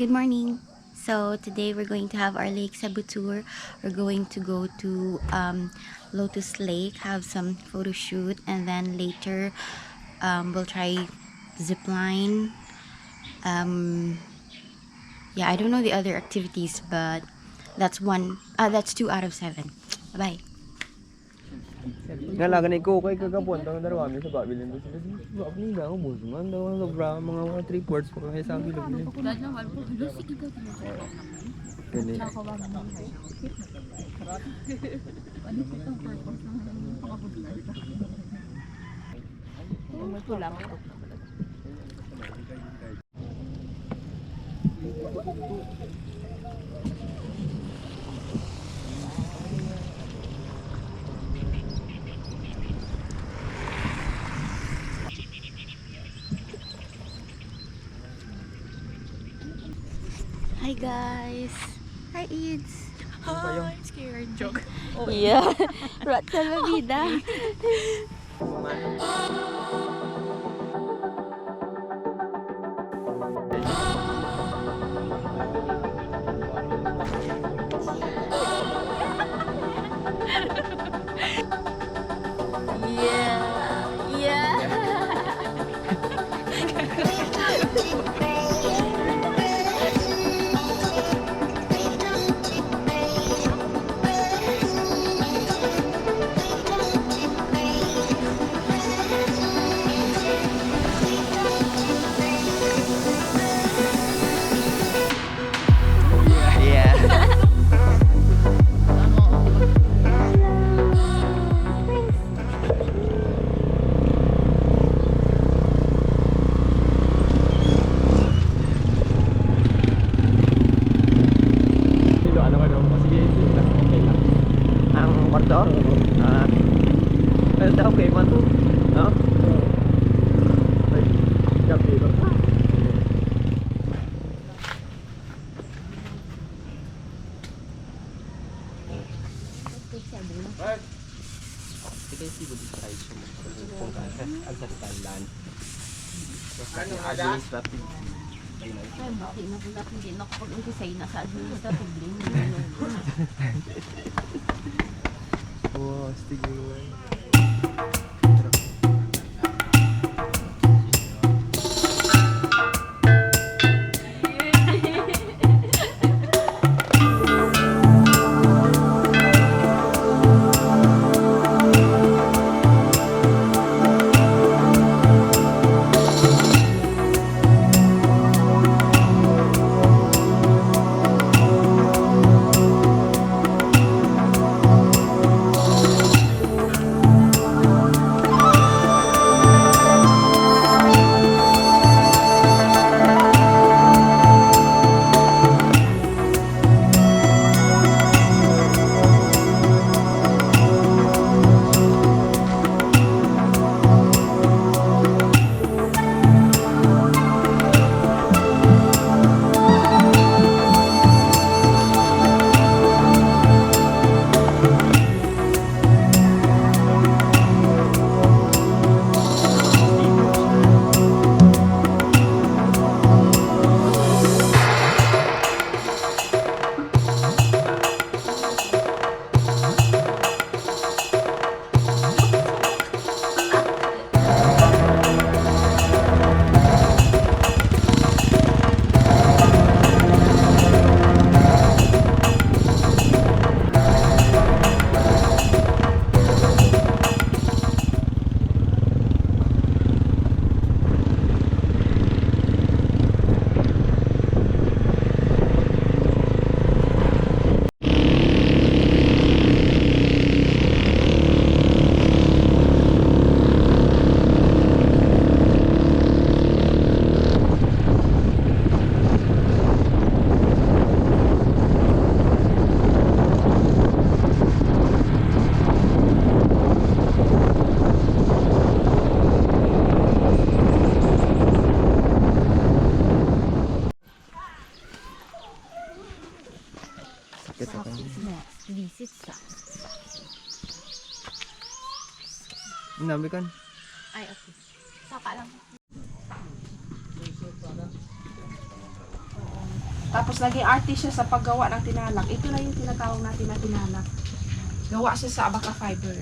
Good morning. So today we're going to have our Lake Sebu tour. We're going to go to Lotus Lake, have some photo shoot, and then later we'll try zipline. Yeah, I don't know the other activities, but that's two out of 7. Bye. Nga lang ko kay kagabon tang darawa mi sa babilin to sila wa ni ga mo man daw sobra mga 3 quarts pa kay sa bilin. Kani. Hi guys. Hi Ids. Hi, I'm scared. Joke. Yeah. Rat salvavida. Yeah. Yeah. Okay man to. No? Ay, gabi ba? Sige, Sebu Tour siya mo. Kung ang sa Thailand. Ano administrative. Ay, buti na pula. Hindi na kapag-umpisa na sa administrative lane. Wow, stigil. Nabi kan? Ay, okay. Saka lang. Tapos naging artist siya sa paggawa ng tinalak. Ito na yung tinatawag natin na tinalak. Gawa siya sa abaca fiber.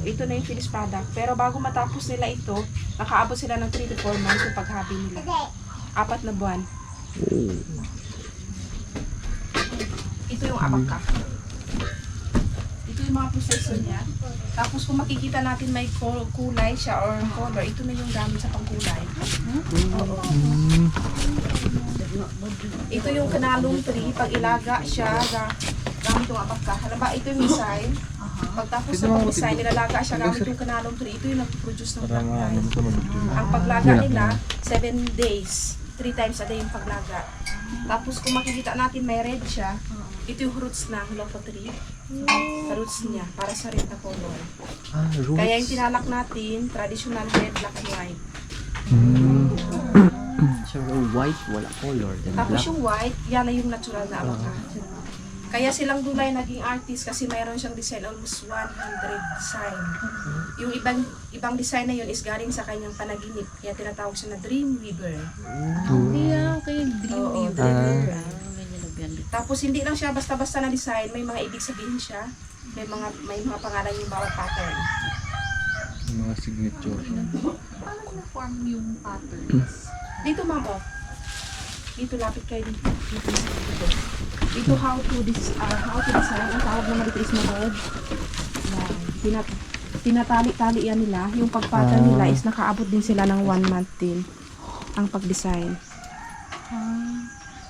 Ito na yung finished product. Pero bago matapos nila ito, nakaabot sila ng 3 to 4 months yung paghabi nila. 4 na buwan. Ito yung abaca. Ito yung mga proseso niya. Tapos kung makikita natin may kulay siya or color, ito na yung gamit sa pangkulay. Oo. Ito yung kanalong tree. Pag ilaga siya, gamit yung abaca. Halimbawa, ito yung design. Pagtapos sa pag-design, nilalaga siya gamit yung kanalong tree. Ito yung nag-produce ng black rice. Ang paglaga nila, 7 days. 3 times a day yung paglaga. Tapos kung makikita natin may red siya, ito yung roots ng loco tree. Roots niya, para sa red na color. Roots. Kaya yung tinalak natin, traditional red, black and white. So, white, wala color. Then Tapos black. yung white, yan na yung natural na abaca. Kaya silang Dulay naging artist kasi mayroon siyang design almost 100 design. Yung ibang design na yun is galing sa kanyang panaginip. Kaya tinatawag siya na Dream Weaver. Okay, dream Oo, weaver. Dream Weaver. Tapos hindi lang siya basta-basta na design, may mga ibig sabihin siya. May mga pangalan yung bawat pattern. Mga signature. Paano na-form yung patterns? Dito ma'am, oh. Dito lapit kayo dito. Dito how to design. Ang tawag naman dito is mold. Tinatali-tali yan nila. Yung pag-pattern nila is nakaabot din sila ng 1 month din ang pag-design.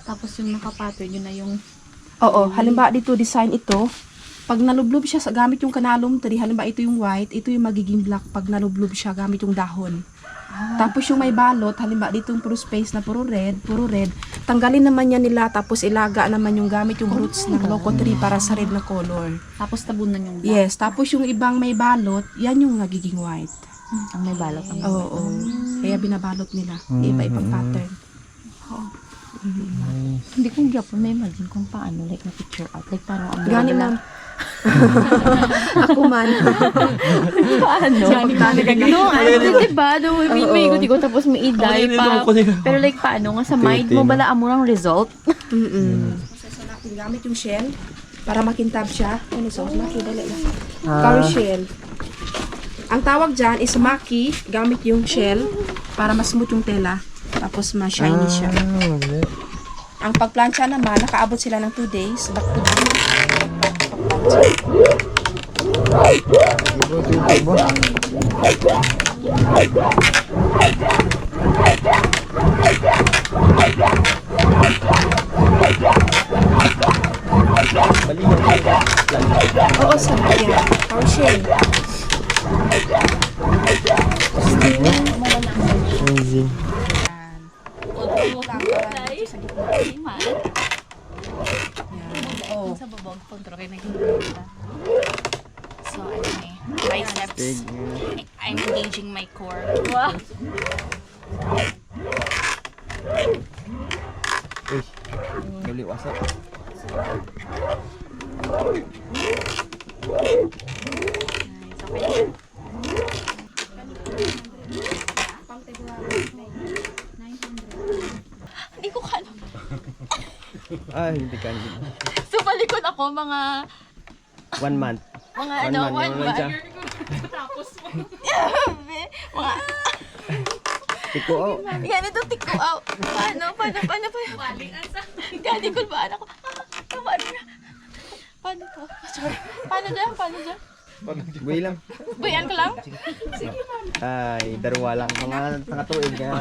Tapos yung nakapattern, yun na yung... Oo, halimbawa dito design ito. Pag nalublob siya gamit yung kanalong tree, halimbawa ito yung white, ito yung magiging black pag nalublob siya gamit yung dahon. Tapos yung may balot, halimbawa dito yung puro space na puro red, tanggalin naman yan nila, tapos ilaga naman yung gamit yung roots ng loco tree para sa red na color. Tapos tabunan yung black. Yes, tapos yung ibang may balot, yan yung nagiging white. Ang may balot. Oo, kaya binabalot nila. Iba-ibang pattern. Hindi kong gyapon may imagine kung paano, like na-picture out. Like paano ang Gani ma'am. Ako man. paano? No, diba? May ikot-ikot tapos may iday pa. Pero like paano nga sa mind mo, balaan mo ng result? Proseso natin gamit yung shell para makintab siya. Ano so? Maki, dali lang. Cover shell. Ang tawag dyan is maki, gamit yung shell para mas smooth yung tela. Tapos ma-shiny siya. Ang pagplancha naman, nakaabot sila ng 2 days. Back to back. Oo, sabi yan. Power shell. Amazing. Sa babag, kontrol kayo naging So, biceps. I'm engaging my core. Wow! Uy, dali wasak. Hindi ko kano. Hindi ka. So, palikod ako mga 1 month. mga 1 month siya. Tapos mo. Mga tiko out. Ganito tiko out. Paano? Waling asa. Gani ko ba anak ko? Paano to? Sorry. Paano dyan? Buhay lang. Bayan ko lang? Ay, darwa lang. Mga tuig na.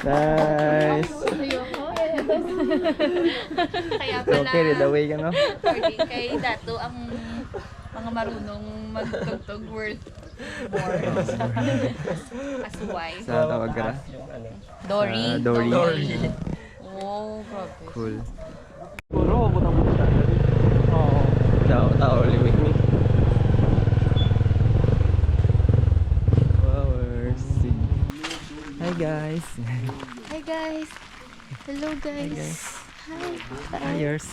Nice. Kaya So, pala, carried away ka, no? kay Dato ang mga marunong magtugtog worth more. As wife. Saan tawag ka na? Dory. Dory. Oh, grabe. Cool. Puro, butang-buta. Oo. Tao, limit me. Flowers. Hi guys. Hi guys. Hello guys. Hi. Hi yours.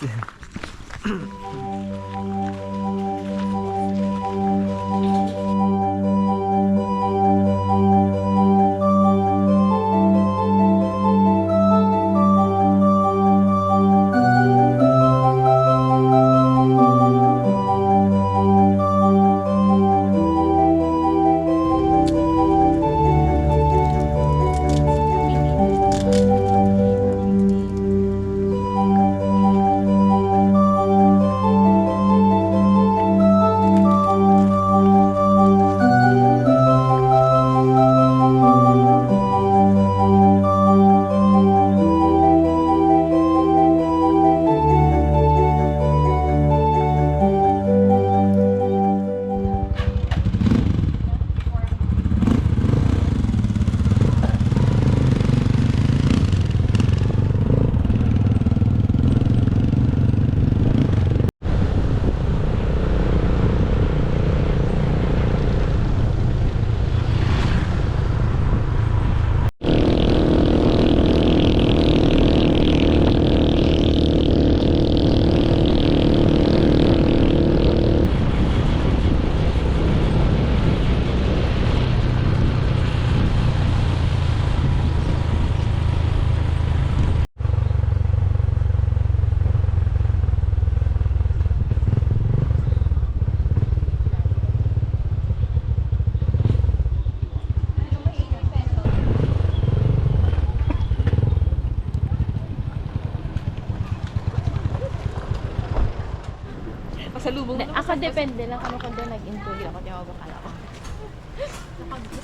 Pasalubong na Ako depende lang kung doon nag-enjoy ako. Di ako bakala ko.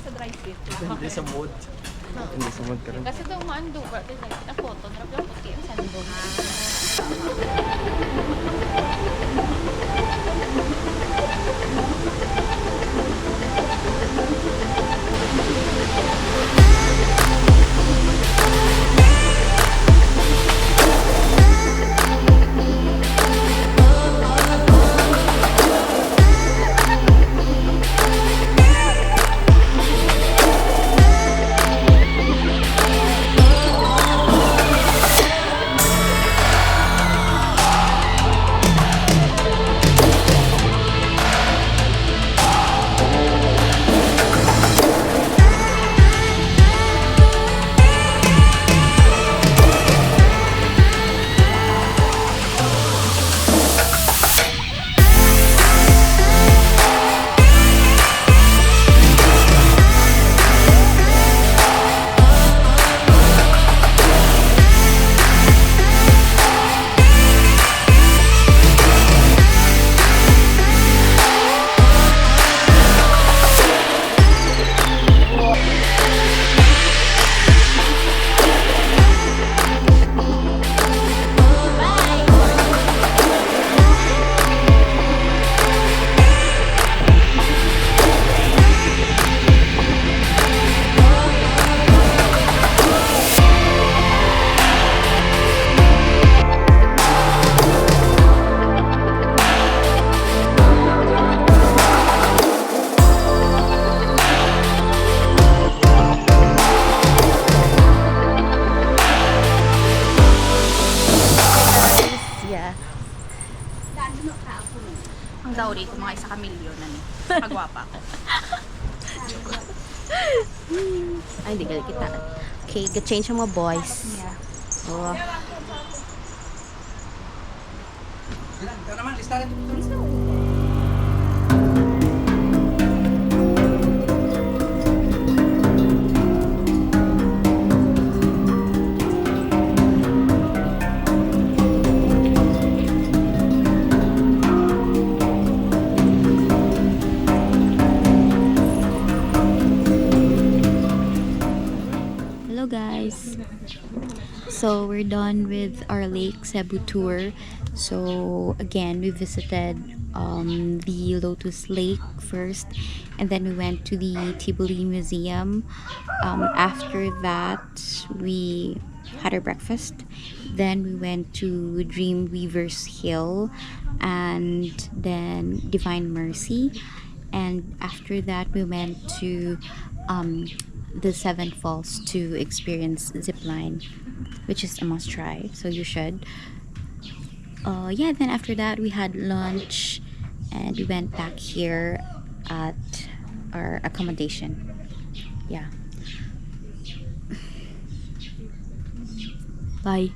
sa dry fit. Hindi sa mood. Hindi sumod ka rin. Kasi daw maando ba? Na photo. Narap lang puti ang sandong. Ang dowry ko mga isa kamilyon na ni. Pagwapa ko. Ay, hindi gali kita. Okay, ga-change ang mga boys. Yeah. Oh. So we're done with our Lake Sebu tour. So again, we visited the Lotus Lake first, and then we went to the Tivoli Museum. After that, we had our breakfast. Then we went to Dreamweaver's Hill, and then Divine Mercy. And after that, we went to the Seven Falls to experience zipline, which is a must try, so you should. Yeah, then after that we had lunch and we went back here at our accommodation. Yeah. Bye.